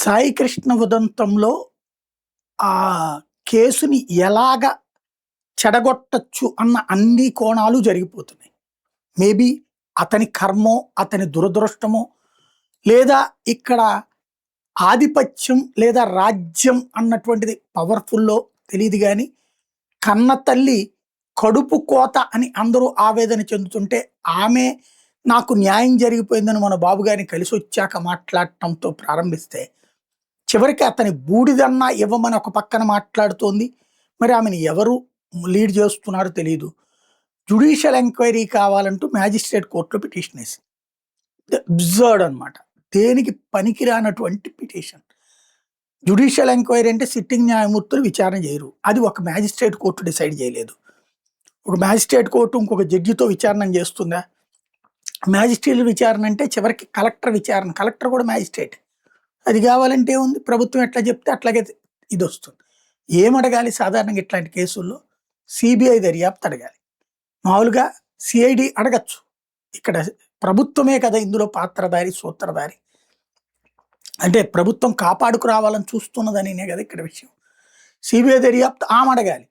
సాయి కృష్ణ ఉదంతంలో ఆ కేసుని ఎలాగ చెడగొట్టొచ్చు అన్న అన్ని కోణాలు జరిగిపోతున్నాయి. మేబీ అతని కర్మో, అతని దురదృష్టమో, లేదా ఇక్కడ ఆధిపత్యం లేదా రాజ్యం అన్నటువంటిది పవర్‌ఫుల్లో తెలీదు గానీ, కన్న తల్లి కడుపు కోత అని అందరూ ఆవేదన చెందుతుంటే, ఆమె నాకు న్యాయం జరిగిపోయిందని మన బాబు గారిని కలిసొచ్చాక మాట్లాడటంతో ప్రారంభిస్తే, చివరికి అతని బూడిదన్నా ఇవ్వమని ఒక పక్కన మాట్లాడుతోంది. మరి ఆమెను ఎవరు లీడ్ చేస్తున్నారో తెలీదు. జ్యుడిషియల్ ఎంక్వైరీ కావాలంటూ మ్యాజిస్ట్రేట్ కోర్ట్‌లో పిటిషన్ ఏసింది. అబ్సర్డ్ అనమాట. దేనికి పనికిరానటువంటి పిటిషన్. జ్యుడిషియల్ ఎంక్వైరీ అంటే సిట్టింగ్ న్యాయమూర్తులు విచారణ చేయరు. అది ఒక మ్యాజిస్ట్రేట్ కోర్ట్ డిసైడ్ చేయలేదు. ఒక మ్యాజిస్ట్రేట్ కోర్టు ఇంకొక జడ్జితో విచారణ చేస్తుందా? మ్యాజిస్ట్రేట్ విచారణ అంటే చివరికి కలెక్టర్ విచారణ. కలెక్టర్ కూడా మ్యాజిస్ట్రేట్. అది కావాలంటే ఉంది ప్రభుత్వం ఎట్లా చెప్తే అట్లాగే ఇదొస్తుంది. ఏమడగాలి సాధారణంగా ఇట్లాంటి కేసుల్లో? సిబిఐ దర్యాప్తు అడగాలి. మామూలుగా సిఐడి అడగచ్చు. ఇక్కడ ప్రభుత్వమే కదా ఇందులో పాత్రధారి, సూత్రధారి. అంటే ప్రభుత్వం కాపాడుకు రావాలని చూస్తున్నదనినే కదా ఇక్కడ విషయం. సిబిఐ దర్యాప్తు ఆమె అడగాలి.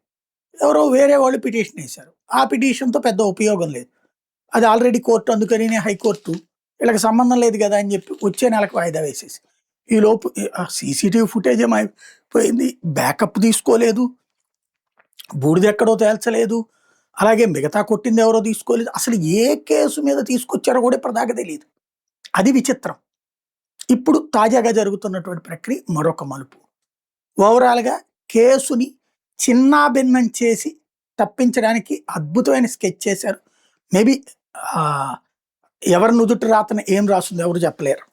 ఎవరో వేరే వాళ్ళు పిటిషన్ వేశారు. ఆ పిటిషన్‌తో పెద్ద ఉపయోగం లేదు. అది ఆల్రెడీ కోర్టు అందుకనినే హైకోర్టు వీళ్ళకి సంబంధం లేదు కదా అని చెప్పి వచ్చే నెలకు వాయిదా వేసేసి. ఈలోపు సీసీటీవీ ఫుటేజ్ ఏమైపోయింది, బ్యాకప్ తీసుకోలేదు, బూడిదెక్కడో తేల్చలేదు, అలాగే మిగతా కొట్టింది ఎవరో తీసుకోలేదు. అసలు ఏ కేసు మీద తీసుకొచ్చారో కూడా ఇప్పటిదాకా తెలియదు. అది విచిత్రం. ఇప్పుడు తాజాగా జరుగుతున్నటువంటి ప్రక్రియ మరొక మలుపు. ఓవరాల్‌గా కేసుని చిన్నాభిన్నం చేసి తప్పించడానికి అద్భుతమైన స్కెచ్ చేశారు. మేబీ ఎవరి నుదుటి రాతన ఏం రాస్తుందో ఎవరు చెప్పలేరు.